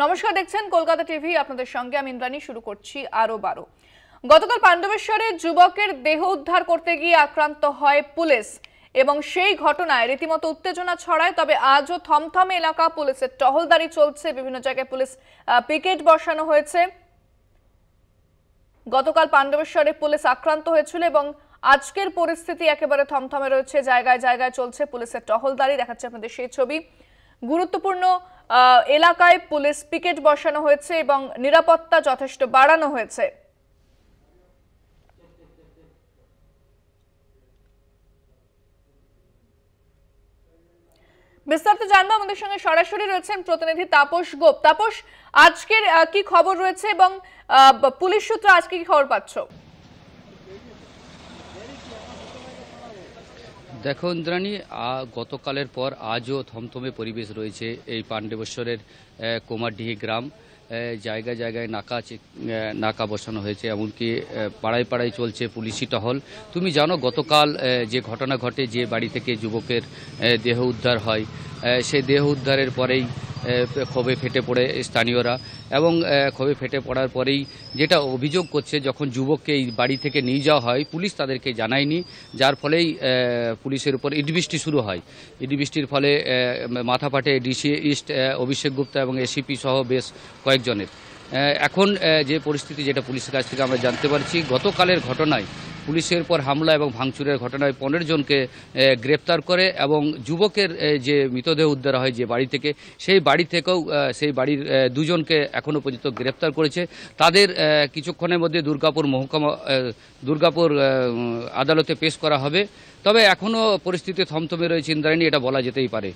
নমস্কার, দেখছেন কলকাতা টিভি। আপনাদের সঙ্গে আমি ইন্দ্রাণী। শুরু করছি আরো 12। গতকাল পাণ্ডবেশ্বরে যুবকের দেহ উদ্ধার করতে গিয়ে আক্রান্ত হয় পুলিশ এবং সেই ঘটনায় রীতিমতো উত্তেজনা ছড়ায়। তবে আজও থমথমে এলাকা, পুলিশের টহলদারি চলছে, বিভিন্ন জায়গায় পুলিশ পিকেট বসানো হয়েছে। গতকাল পাণ্ডবেশ্বরে পুলিশ আক্রান্ত হয়েছিল এবং আজকের পরিস্থিতি একেবারে থমথমে রয়েছে। জায়গায় জায়গায় চলছে পুলিশের টহলদারি। দেখাচ্ছে আপনাদের সেই ছবি। গুরুত্বপূর্ণ এলাকায় পুলিশ পিকেট বসানো হয়েছে এবং নিরাপত্তা যথেষ্ট বাড়ানো হয়েছে। বিস্তারিত জানবো, আমাদের সঙ্গে সরাসরি রয়েছেন প্রতিনিধি তাপস গোপ। তাপস, আজকের কি খবর রয়েছে এবং পুলিশ সূত্রে আজকে কি খবর পাচ্ছ? দেখো ইন্দ্রাণী, গতকালের পর আজও থমথমে পরিবেশ রয়েছে এই পাণ্ডবেশ্বরের কুমারডিহি গ্রাম। জায়গায় জায়গায় নাকা বসানো হয়েছে, এমনকি পাড়ায় পাড়ায় চলছে পুলিশি টহল। তুমি জানো গতকাল যে ঘটনা ঘটে, যে বাড়ি থেকে যুবকের দেহ উদ্ধার হয়, সেই দেহ উদ্ধারের পরেই ক্ষোভে ফেটে পড়ে স্থানীয়রা এবং ক্ষোভে ফেটে পড়ার পরেই যেটা অভিযোগ করছে, যখন যুবককে এই বাড়ি থেকে নিয়ে যাওয়া হয় পুলিশ তাদেরকে জানায়নি, যার ফলেই পুলিশের উপর ইটবৃষ্টি শুরু হয়। ইটবৃষ্টির ফলে মাথা ফাটে ডিসি ইস্ট অভিষেক গুপ্তা এবং এসিপি সহ বেশ কয়েকজনের। এখন যে পরিস্থিতি, যেটা পুলিশের কাছ থেকে আমরা জানতে পারছি, গতকালের ঘটনায় পুলিশের পর হামলা এবং ভাঙচুরের ঘটনায় 15 জনকে গ্রেপ্তার করে এবং যুবকের যে মৃতদেহ উদ্ধার হয় যে বাড়ি থেকে, সেই বাড়ি থেকেও সেই বাড়ির 2 জনকে এখনও পর্যন্ত গ্রেপ্তার করেছে। তাদের কিছুক্ষণের মধ্যে দুর্গাপুর আদালতে পেশ করা হবে। তবে এখনও পরিস্থিতি থমথমে রয়েছে ইন্দ্রাণী, এটা বলা যেতেই পারে।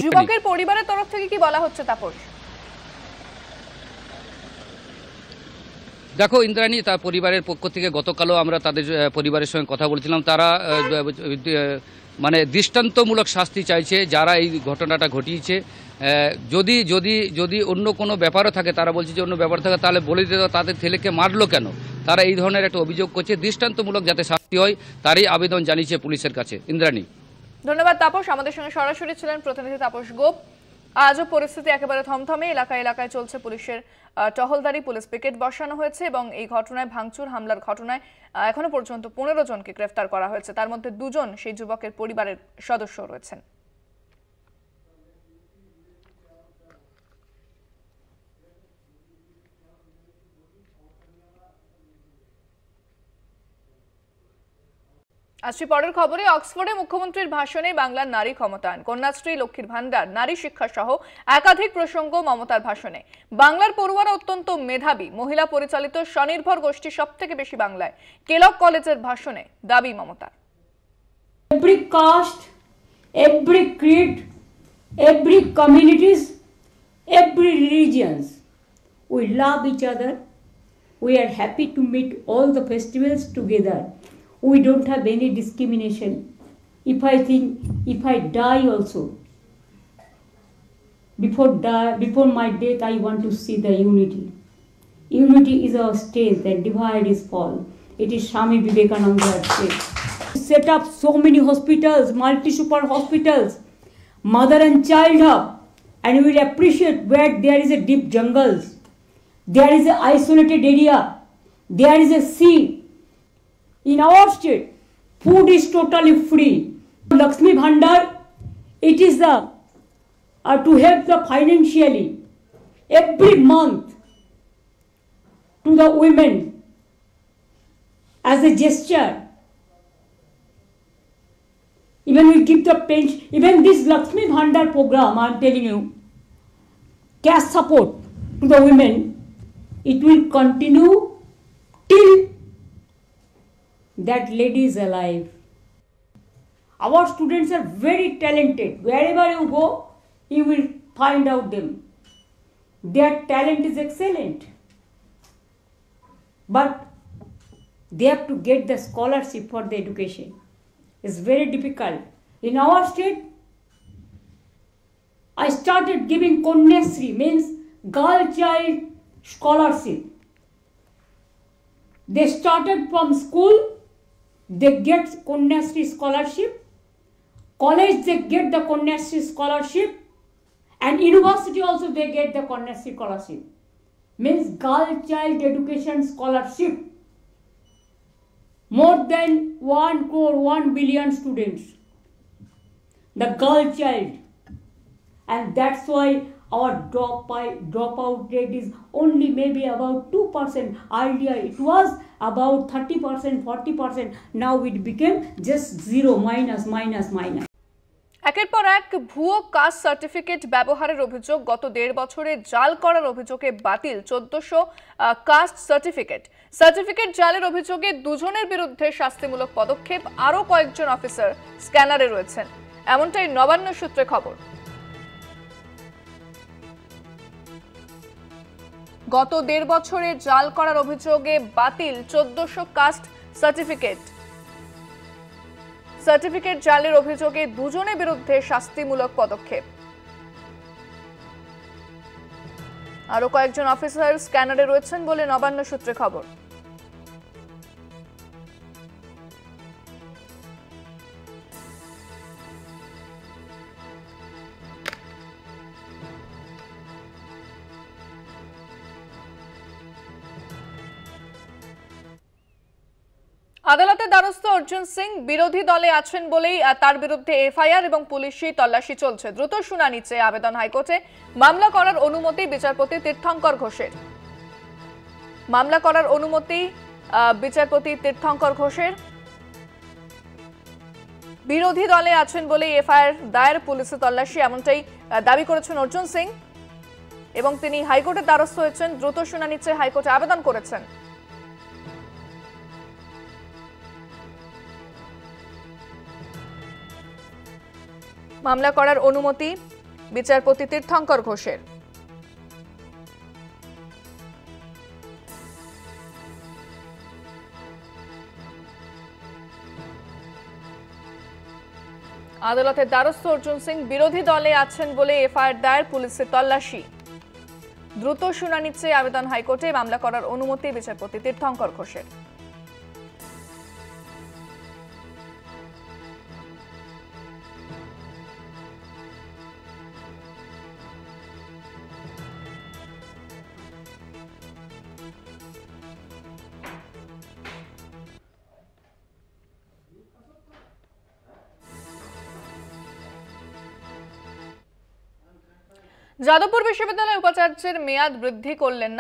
যুবকের পরিবারের তরফ থেকে কি বলা হচ্ছে তাপস? দেখো ইন্দ্রাণী, তার পরিবারের পক্ষ থেকে গতকালও আমরা তাদের পরিবারের সঙ্গে কথা বলছিলাম। তারা মানে দৃষ্টান্তমূলক শাস্তি চাইছে যারা এই ঘটনাটা ঘটিয়েছে। যদি যদি যদি অন্য কোনো ব্যাপারও থাকে, তারা বলছে যে অন্য ব্যাপার থাকে তাহলে বলে দিতে, তাদের ছেলেকে মারলো কেন, তারা এই ধরনের একটা অভিযোগ করছে। দৃষ্টান্তমূলক যাতে শাস্তি হয় তারই আবেদন জানিয়েছে পুলিশের কাছে। ইন্দ্রাণী, ধন্যবাদ তাপস। আমাদের সঙ্গে সরাসরি ছিলেন প্রতিনিধি তাপস গোপ। আজও পরিস্থিতি একেবারে থমথমে, এলাকায় এলাকায় চলছে পুলিশের টহলদারি, পুলিশ পিকেট বসানো হয়েছে এবং এই ঘটনায়, ভাঙচুর হামলার ঘটনায় এখনো পর্যন্ত 15 জনকে গ্রেফতার করা হয়েছে। তার মধ্যে 2 জন সেই যুবকের পরিবারের সদস্য রয়েছেন। আসছি পরের খবরে। অক্সফোর্ডে মুখ্যমন্ত্রীর ভাষণে বাংলার নারী ক্ষমতায়ন, কন্যাশ্রী, লক্ষ্মীর ভান্ডার, নারী শিক্ষা সহ একাধিক প্রসঙ্গ মমতার ভাষণে। বাংলার পড়ুয়ারা অত্যন্ত মেধাবী, মহিলা পরিচালিত স্বনির্ভর গোষ্ঠী সবথেকে বেশি বাংলায়। কেলক কলেজের ভাষণে দাবি মমতার। Every caste, every creed, every communities, every religions, we love each other. We are happy to meet all the festivals together. We don't have any discrimination. If I die also, before my death, I want to see the unity. Unity is our strength and divide is fall. It is Swami Vivekananda said. Set up so many hospitals, multi-super hospitals, mother and child hub, and we will appreciate where there is a deep jungles, there is an isolated area, there is a sea. In our state, food is totally free. Lakshmi Bhandar, it is to help the financially every month to the women as a gesture. Even we give the pension, even this Lakshmi Bhandar program, I am telling you, cash support to the women, it will continue till that lady is alive. Our students are very talented. Wherever you go, you will find out them. Their talent is excellent. But they have to get the scholarship for the education. It's very difficult. In our state, I started giving Konyasri, means girl child scholarship. They started from school, they get Konyasri scholarship. College, they get the Konyasri scholarship. And university also they get the Kanyasri scholarship. Means girl child education scholarship. More than 1 crore, 1 billion students. The girl child. And that's why our dropout rate is only maybe about 2%. Earlier it was about 30%, 40%. Now it became just zero, minus. একের পর এক ভুয়ো caste certificate ব্যবহারের অভিযোগ, গত 1.5 বছরে জাল করার অভিযোগে বাতিল 1400 কাস্ট সার্টিফিকেট জালের অভিযোগে দুজনের বিরুদ্ধে শাস্তিমূলক পদক্ষেপ, আরও কয়েকজন অফিসার স্ক্যানারে রয়েছেন, এমনটাই নবান্ন সূত্রে খবর। গত 1.5 বছরে জাল করার অভিযোগে বাতিল 1400 কাস্ট সার্টিফিকেট জালের অভিযোগে দুজনের বিরুদ্ধে শাস্তিমূলক পদক্ষেপ, আরো কয়েকজন অফিসার স্ক্যানারে রয়েছেন বলে নবান্ন সূত্রে খবর। আদালতে দ্বারস্থ অর্জুন সিং, বিরোধী দলে আছেন বলেই তার বিরুদ্ধে এফআইআর এবং পুলিশি তল্লাশি চলছে। দ্রুত শুনানি চেয়ে আবেদন হাইকোর্টে, মামলা করার অনুমতি বিচারপতি তীর্থঙ্কর ঘোষের। বিরোধী দলে আছেন বলেই এফআইআর দায়ের, পুলিশি তল্লাশি, এমনটাই দাবি করেছেন অর্জুন সিং এবং তিনি হাইকোর্টের দ্বারস্থ হয়েছেন। দ্রুত শুনানি চেয়ে হাইকোর্টে আবেদন করেছেন। মামলা করার অনুমতি বিচারপতি তীর্থঙ্কর ঘোষের। আদালতের দ্বারস্থ অর্জুন সিং, বিরোধী দলে আছেন বলে এফআইআর দায়ের, পুলিশের তল্লাশি। দ্রুত শুনানি চেয়ে আবেদন হাইকোর্টে, মামলা করার অনুমতি বিচারপতি তীর্থঙ্কর ঘোষের। যাদবপুর বিশ্ববিদ্যালয়ের উপাচার্যের মেয়াদ বৃদ্ধি করলেন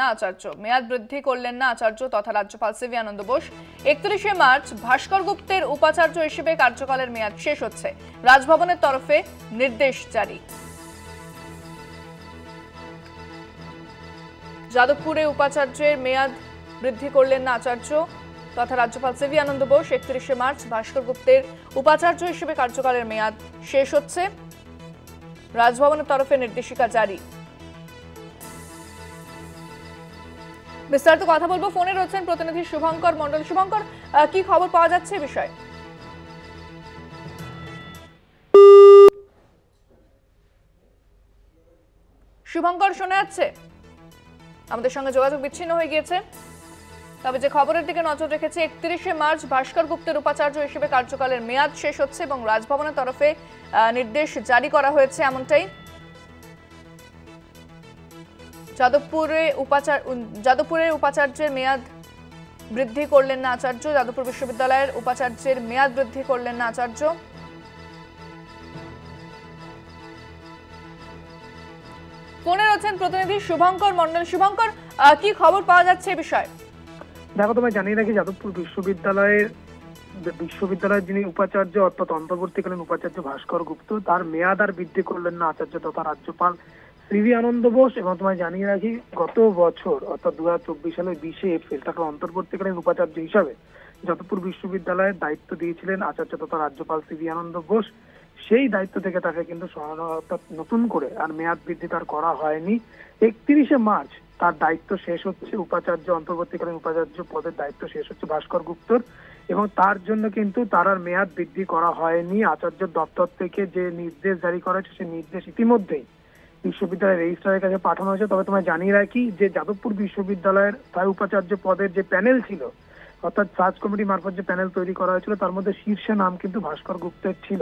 না আচার্য তথা রাজ্যপাল সিভি আনন্দ বোস। 31শে মার্চ ভাস্কর গুপ্তের উপাচার্য হিসেবে কার্যকালের মেয়াদ শেষ হচ্ছে। রাজভবনের তরফে নির্দেশ জারি। যাদবপুরে উপাচার্যের মেয়াদ বৃদ্ধি করলেন না আচার্য তথা রাজ্যপাল সিভি আনন্দ বোস। 31শে মার্চ ভাস্কর গুপ্তের উপাচার্য হিসেবে কার্যকালের মেয়াদ শেষ হচ্ছে। রাজভবনের তরফে নির্দেশিকা জারি। বিস্তারিত কথা বলবো, ফোনে রয়েছেন প্রতিনিধি শুভঙ্কর মণ্ডল। শুভঙ্কর, কি খবর পাওয়া যাচ্ছে বিষয়ে? শুভঙ্কর, শোনা যাচ্ছে? আমাদের সঙ্গে যোগাযোগ বিচ্ছিন্ন হয়ে গিয়েছে। তবে যে খবরের দিকে নজর রেখেছে, 31শে মার্চ ভাস্কর গুপ্তের উপাচার্য হিসেবে কার্যকালের মেয়াদ শেষ হচ্ছে এবং রাজভবনের তরফে নির্দেশ জারি করা হয়েছে। এমনটাই যাদবপুরের উপাচার্যের মেয়াদ বৃদ্ধি করলেন না আচার্য। যাদবপুর বিশ্ববিদ্যালয়ের উপাচার্যের মেয়াদ বৃদ্ধি করলেন না আচার্য। ফোনে রয়েছেন প্রতিনিধি শুভঙ্কর মণ্ডল। শুভঙ্কর, কি খবর পাওয়া যাচ্ছে এই বিষয়ে? দেখো, তোমায় জানিয়ে রাখি, যাদবপুর বিশ্ববিদ্যালয়ের যিনি উপাচার্য অর্থাৎ অন্তর্বর্তীকালীন উপাচার্য ভাস্কর গুপ্ত, তার মেয়াদ আর বৃদ্ধি করলেন না আচার্য তথা রাজ্যপাল সিভি আনন্দ বোস। এবং তোমায় জানিয়ে রাখি, গত বছর অর্থাৎ 2024 সালের 20শে এপ্রিল তাকে অন্তর্বর্তীকালীন উপাচার্য হিসাবে যাদবপুর বিশ্ববিদ্যালয়ের দায়িত্ব দিয়েছিলেন আচার্য তথা রাজ্যপাল সিভি আনন্দ বোস। সেই দায়িত্ব থেকে তাকে কিন্তু অর্থাৎ নতুন করে আর মেয়াদ বৃদ্ধি তার করা হয়নি। 31শে মার্চ তার দায়িত্ব শেষ হচ্ছে, অন্তর্বর্তীকালীন উপাচার্য পদের দায়িত্ব শেষ হচ্ছে ভাস্কর গুপ্তর, এবং তার জন্য কিন্তু তার আর মেয়াদ বৃদ্ধি করা হয়নি। আচার্যের দপ্তর থেকে যে নির্দেশ জারি করা হয়েছে, সেই নির্দেশ ইতিমধ্যেই বিশ্ববিদ্যালয়ের রেজিস্ট্রারের কাছে পাঠানো হয়েছে। তবে তোমায় জানিয়ে রাখি যে যাদবপুর বিশ্ববিদ্যালয়ের স্থায়ী উপাচার্য পদের যে প্যানেল ছিল, অর্থাৎ সার্চ কমিটি মারফত যে প্যানেল তৈরি করা হয়েছিল তার মধ্যে শীর্ষে নাম কিন্তু ভাস্কর গুপ্তের ছিল।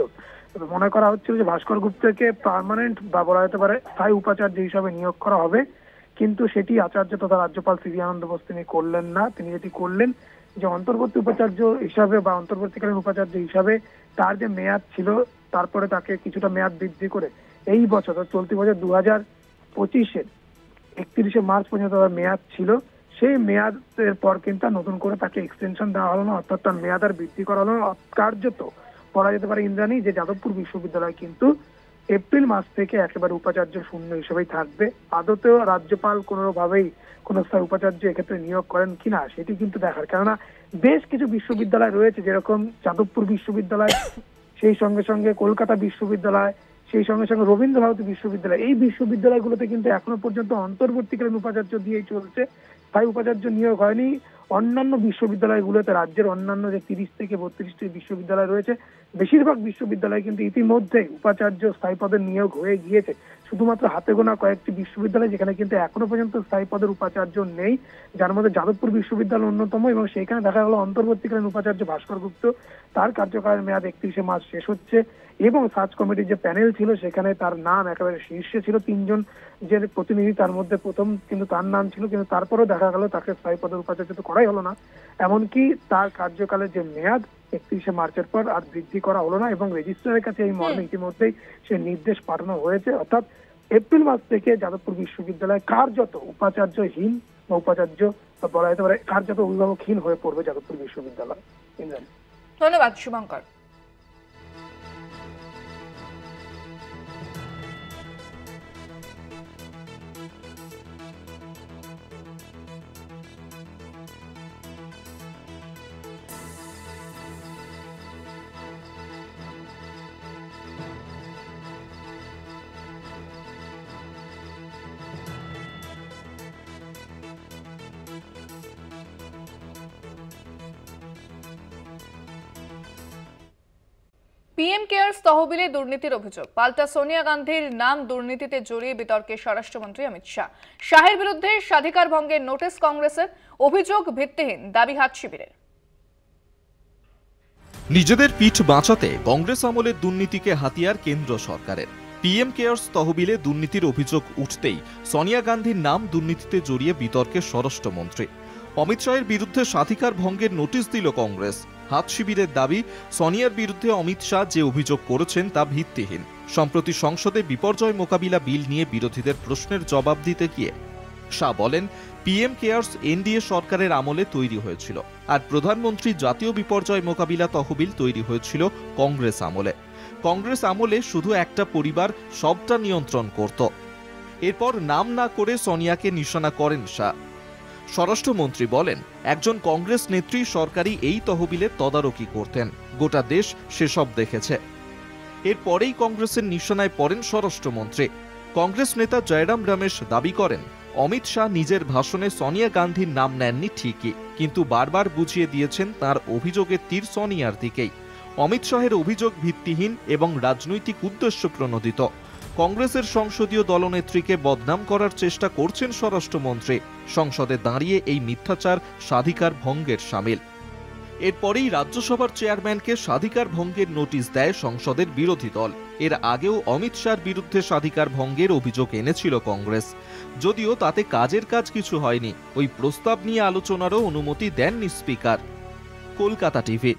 মনে করা হচ্ছিল যে ভাস্কর গুপ্তকে পার্মানেন্ট বা বলা যেতে পারে স্থায়ী উপাচার্য হিসাবে নিয়োগ করা হবে, কিন্তু সেটি আচার্য তথা রাজ্যপাল সিভি আনন্দ বোস তিনি করলেন না। তিনি যেটি করলেন যে অন্তর্বর্তী উপাচার্য হিসাবে বা অন্তর্বর্তীকালীন উপাচার্য হিসাবে তার যে মেয়াদ ছিল তারপরে তাকে কিছুটা মেয়াদ বৃদ্ধি করে এই বছর চলতি বছর 2025-এর 31শে মার্চ পর্যন্ত তার মেয়াদ ছিল। সেই মেয়াদের পর কিন্তু নতুন করে তাকে এক্সটেনশন দেওয়া হলো না, অর্থাৎ তার মেয়াদ আর বৃদ্ধি করা হলো না। কার্যত বলা যেতে পারে ইন্দ্রাণী যে যাদবপুর বিশ্ববিদ্যালয় কিন্তু এপ্রিল মাস থেকে একেবারে উপাচার্য শূন্য হিসেবেই থাকবে। আদতেও রাজ্যপাল কোনোভাবেই কোন স্থায়ী উপাচার্য এক্ষেত্রে নিয়োগ করেন কিনা সেটি কিন্তু দেখার, কেননা বেশ কিছু বিশ্ববিদ্যালয় রয়েছে যেরকম যাদবপুর বিশ্ববিদ্যালয়, সেই সঙ্গে সঙ্গে কলকাতা বিশ্ববিদ্যালয়, সেই সঙ্গে সঙ্গে রবীন্দ্র ভারতী বিশ্ববিদ্যালয়। এই বিশ্ববিদ্যালয়গুলোতে কিন্তু এখনো পর্যন্ত অন্তর্বর্তীকালীন উপাচার্য দিয়েই চলছে, স্থায়ী উপাচার্য নিয়োগ হয়নি। অন্যান্য বিশ্ববিদ্যালয়গুলোতে রাজ্যের অন্যান্য যে 30 থেকে 32টি বিশ্ববিদ্যালয় রয়েছে বেশিরভাগ বিশ্ববিদ্যালয় কিন্তু ইতিমধ্যেই উপাচার্য স্থায়ী পদের নিয়োগ হয়ে গিয়েছে। শুধুমাত্র হাতে গোনা কয়েকটি বিশ্ববিদ্যালয় যেখানে কিন্তু এখনো পর্যন্ত স্থায়ী পদের উপাচার্য নেই, যার মধ্যে যাদবপুর বিশ্ববিদ্যালয় অন্যতম। এবং সেখানে দেখা গেল অন্তর্বর্তীকালীন উপাচার্য ভাস্কর গুপ্ত, তার কার্যকালের মেয়াদ 31শে মার্চ শেষ হচ্ছে এবং সার্চ কমিটির যে প্যানেল ছিল সেখানে তার নাম একেবারে শীর্ষে ছিল। 3 জন যে প্রতিনিধি তার মধ্যে প্রথম কিন্তু তার নাম ছিল, কিন্তু তারপরেও দেখা গেল তাকে স্থায়ী পদের উপাচার্য তো করাই হলো না। এমনকি তার কার্যকালের যে মেয়াদ 31শে মার্চের পর আর বৃদ্ধি করা হলো না এবং রেজিস্ট্রারের কাছে এই মর্মে ইতিমধ্যেই সে নির্দেশ পাঠানো হয়েছে। অর্থাৎ এপ্রিল মাস থেকে যাদবপুর বিশ্ববিদ্যালয় কার্যত উপাচার্যহীন বা উপাচার্য বলা যেতে পারে কার্যত অভিভাবকহীন হয়ে পড়বে যাদবপুর বিশ্ববিদ্যালয়। ধন্যবাদ শুভঙ্কর। পিএম কেয়ার্স তহবিলে দুর্নীতির অভিযোগ, পাল্টা সোনিয়া গান্ধীর নাম দুর্নীতিতে জড়িয়ে বিতর্কে স্বরাষ্ট্রমন্ত্রী অমিত শাহ। শাহের বিরুদ্ধে স্বাধিকার ভঙ্গের নোটিশ কংগ্রেসের, অভিযোগ ভিত্তিহীন, দাবি হাত শিবিরের। নিজেদের পিঠ বাঁচাতে কংগ্রেস আমলের দুর্নীতিকে হাতিয়ার কেন্দ্র সরকারের। পিএম কেয়ার্স তহবিলে দুর্নীতির অভিযোগ উঠতেই সোনিয়া গান্ধীর নাম দুর্নীতিতে জড়িয়ে বিতর্কে স্বরাষ্ট্রমন্ত্রী অমিত শাহের বিরুদ্ধে স্বাধিকার ভঙ্গের নোটিশ দিল কংগ্রেস। হাত শিবিরের দাবি, সোনিয়ার বিরুদ্ধে অমিত শাহ যে অভিযোগ করেছেন তা ভিত্তিহীন। সম্প্রতি সংসদে বিপর্যয় মোকাবিলা বিল নিয়ে বিরোধীদের প্রশ্নের জবাব দিতে গিয়ে শাহ বলেন, পিএম কেয়ার্স এনডিএ সরকারের আমলে তৈরি হয়েছিল, আর প্রধানমন্ত্রী জাতীয় বিপর্যয় মোকাবিলা তহবিল তৈরি হয়েছিল কংগ্রেস আমলে। কংগ্রেস আমলে শুধু একটা পরিবার সবটা নিয়ন্ত্রণ করত। এরপর নাম না করে সোনিয়াকে নিশানা করেন শাহ। স্বরাষ্ট্রমন্ত্রী বলেন, একজন কংগ্রেস নেত্রী সরকারি এই তহবিলের তদারকি করতেন, গোটা দেশ সেসব দেখেছে। এরপরেই কংগ্রেসের নিশানায় পড়েন স্বরাষ্ট্রমন্ত্রী। কংগ্রেস নেতা জয়রাম রমেশ দাবি করেন, অমিত শাহ নিজের ভাষণে সোনিয়া গান্ধীর নাম নেননি ঠিকই, কিন্তু বারবার বুঝিয়ে দিয়েছেন তার অভিযোগের তীর সোনিয়ার দিকেই। অমিত শাহের অভিযোগ ভিত্তিহীন এবং রাজনৈতিক উদ্দেশ্য প্রণোদিত। কংগ্রেসের সংসদীয় দলনেত্রীকে বদনাম করার চেষ্টা করছেন স্বরাষ্ট্রমন্ত্রী। সংসদে দাঁড়িয়ে এই মিথ্যাচার স্বাধিকার ভঙ্গের শামিল। এরপরেই রাজ্যসভার চেয়ারম্যানকে স্বাধিকার ভঙ্গের নোটিশ দেয় সংসদের বিরোধী দল। এর আগেও অমিত শাহর বিরুদ্ধে স্বাধিকার ভঙ্গের অভিযোগ এনেছিল কংগ্রেস, যদিও তাতে কাজের কাজ কিছু হয়নি। ওই প্রস্তাব নিয়ে আলোচনারও অনুমতি দেননি স্পিকার। কলকাতা টিভি।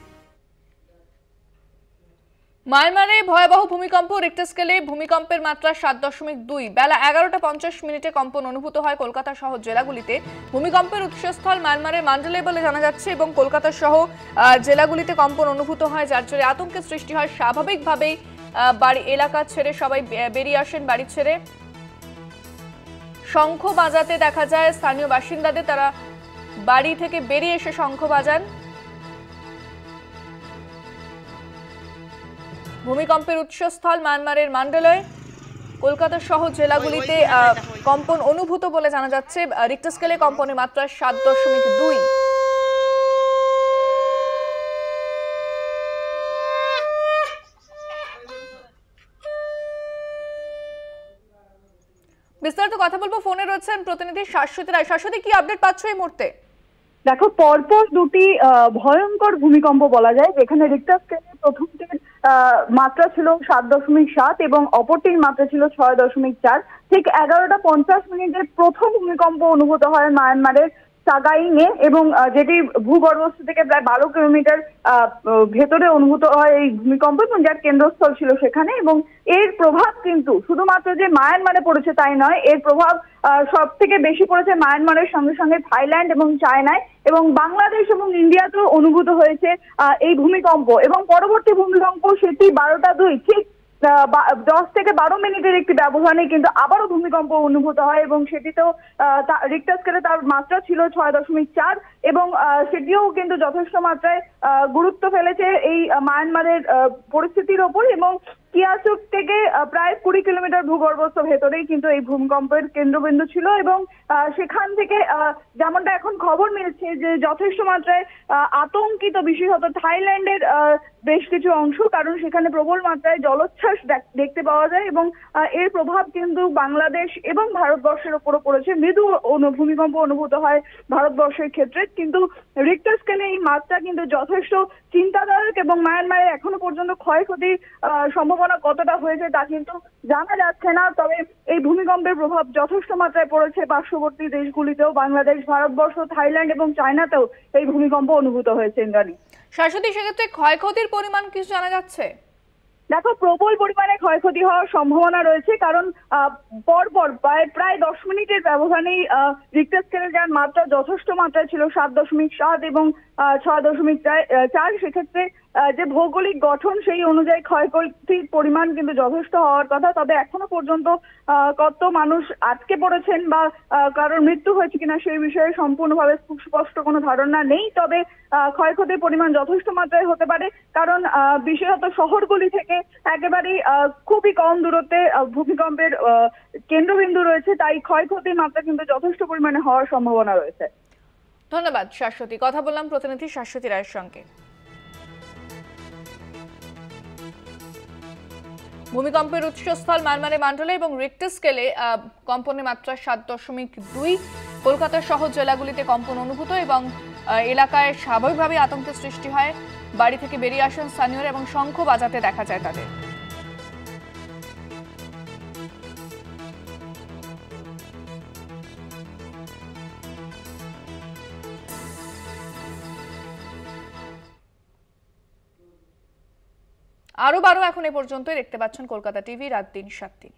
মায়ানমারে ভয়াবহ ভূমিকম্প, রিক্টার স্কেলে ভূমিকম্পের মাত্রা 7.2। বেলা 11:50 কম্পন অনুভূত হয় কলকাতা সহ জেলাগুলিতে। ভূমিকম্পের উৎসস্থল মায়ানমারের মান্ডালে বলে জানা যাচ্ছে এবং কলকাতা সহ জেলাগুলিতে কম্পন অনুভূত হয়, যার জেরে আতঙ্কের সৃষ্টি হয়। স্বাভাবিকভাবেই বাড়ি এলাকা ছেড়ে সবাই বেরিয়ে আসেন বাড়ি ছেড়ে। শঙ্খ বাজাতে দেখা যায় স্থানীয় বাসিন্দাদের, তারা বাড়ি থেকে বেরিয়ে এসে শঙ্খ বাজান। ভূমিকম্পের উৎসস্থল মায়ানমারের মান্ডালয়, কলকাতা সহ জেলাগুলিতে কম্পন অনুভূত বলে জানা যাচ্ছে। রিক্টার স্কেলে কম্পনের মাত্রা 7.2। বিস্তারিত কথা বলবো, ফোনে রয়েছেন প্রতিনিধি শাশ্বতী রায়। শাশ্বতী, কি আপডেট পাচ্ছ এই মুহূর্তে? দেখো, পরপর দুটি ভয়ঙ্কর ভূমিকম্প বলা যায়, যেখানে রিক্টার স্কেলের প্রথমটির মাত্রা ছিল 7.7 এবং অপরটির মাত্রা ছিল 6.4। ঠিক 11:50 প্রথম ভূমিকম্প অনুভূত হয় মায়ানমারের সাগাইংয়ে, এবং যেটি ভূগর্ভস্থ থেকে প্রায় 12 কিলোমিটার ভেতরে অনুভূত হয় এই ভূমিকম্প, এবং যার কেন্দ্রস্থল ছিল সেখানে। এবং এর প্রভাব কিন্তু শুধুমাত্র যে মায়ানমারে পড়েছে তাই নয়, এর প্রভাব সব থেকে বেশি পড়েছে মায়ানমারের সঙ্গে সঙ্গে থাইল্যান্ড এবং চায়নায়, এবং বাংলাদেশ এবং ইন্ডিয়াতেও অনুভূত হয়েছে এই ভূমিকম্প। এবং পরবর্তী ভূমিকম্প সেটি 12:02, ঠিক 10 থেকে 12 মিনিটের একটি ব্যবধানে কিন্তু আবারও ভূমিকম্প অনুভূত হয়, এবং সেটিতেও রিক্টার স্কেলে তার মাত্রা ছিল 6.4, এবং সেটিও কিন্তু যথেষ্ট মাত্রায় গুরুত্ব ফেলেছে এই মায়ানমারের পরিস্থিতির ওপর। এবং কিয়াসুক থেকে প্রায় 20 কিলোমিটার ভূগর্ভস্থ ভেতরেই কিন্তু এই ভূমিকম্পের কেন্দ্রবিন্দু ছিল, এবং সেখান থেকে যেমনটা এখন খবর মিলছে যে যথেষ্ট মাত্রায় আতঙ্কিত বিশেষত থাইল্যান্ডের বেশ কিছু অংশ, কারণ সেখানে প্রবল মাত্রায় জলোচ্ছ্বাস দেখতে পাওয়া যায়, এবং এর প্রভাব কিন্তু বাংলাদেশ এবং ভারতবর্ষের ওপরও পড়েছে। মৃদু ভূমিকম্প অনুভূত হয় ভারতবর্ষের ক্ষেত্রে, কিন্তু রিক্টার স্কেলে এই মাত্রা কিন্তু যথেষ্ট চিন্তাদায়ক, এবং মায়ানমারে এখনো পর্যন্ত ক্ষয়ক্ষতির সম্ভাবনা কতটা হয়েছে তা কিন্তু জানা যাচ্ছে না। তবে এই ভূমিকম্পের প্রভাব যথেষ্ট মাত্রায় পড়েছে পার্শ্ববর্তী দেশগুলিতেও, বাংলাদেশ, ভারতবর্ষ, থাইল্যান্ড এবং চায়নাতেও এই ভূমিকম্প অনুভূত হয়েছে। ইন্দ্রাণী, শাশ্বতী, সেক্ষেত্রে ক্ষয়ক্ষতির পরিমাণ কিছু জানা যাচ্ছে? দেখো, প্রবল পরিমাণে ক্ষয়ক্ষতি হওয়ার সম্ভাবনা রয়েছে, কারণ পরপর প্রায় 10 মিনিটের ব্যবধানেই রিক্টার স্কেলে যার মাত্রা যথেষ্ট মাত্রায় ছিল 7.7 এবং 6.4, সেক্ষেত্রে যে ভৌগোলিক গঠন সেই অনুযায়ী ক্ষয়ক্ষতির পরিমাণ কিন্তু যথেষ্ট হওয়ার কথা। তবে এখনো পর্যন্ত কত মানুষ আটকে পড়েছেন বা কারোর মৃত্যু হয়েছে কিনা সেই বিষয়ে সম্পূর্ণভাবে সুস্পষ্ট কোনো ধারণা নেই। তবে ক্ষয়ক্ষতির পরিমাণ যথেষ্ট মাত্রায় হতে পারে, কারণ বিশেষত শহরগুলি থেকে একেবারেই খুবই কম দূরত্বে ভূমিকম্পের কেন্দ্রবিন্দু রয়েছে, তাই ক্ষয়ক্ষতির মাত্রা কিন্তু যথেষ্ট পরিমাণে হওয়ার সম্ভাবনা রয়েছে। ধন্যবাদ শাশ্বতী। কথা বললাম প্রতিনিধি শাশ্বতী রায়ের সঙ্গে। ভূমিকম্পের উৎসস্থল মায়ানমারের মান্ডলে এবং রিক্টার স্কেলে কম্পনের মাত্রা 7.2। কলকাতা সহ জেলাগুলিতে কম্পন অনুভূত, এবং এলাকায় স্বাভাবিকভাবে আতঙ্কের সৃষ্টি হয়। বাড়ি থেকে বেরিয়ে আসেন স্থানীয়রা এবং শঙ্খ বাজাতে দেখা যায় তাদের। আরো 12 এখন এ পর্যন্তই। দেখতে পাচ্ছেন কলকাতা টিভি, রাত 3:07।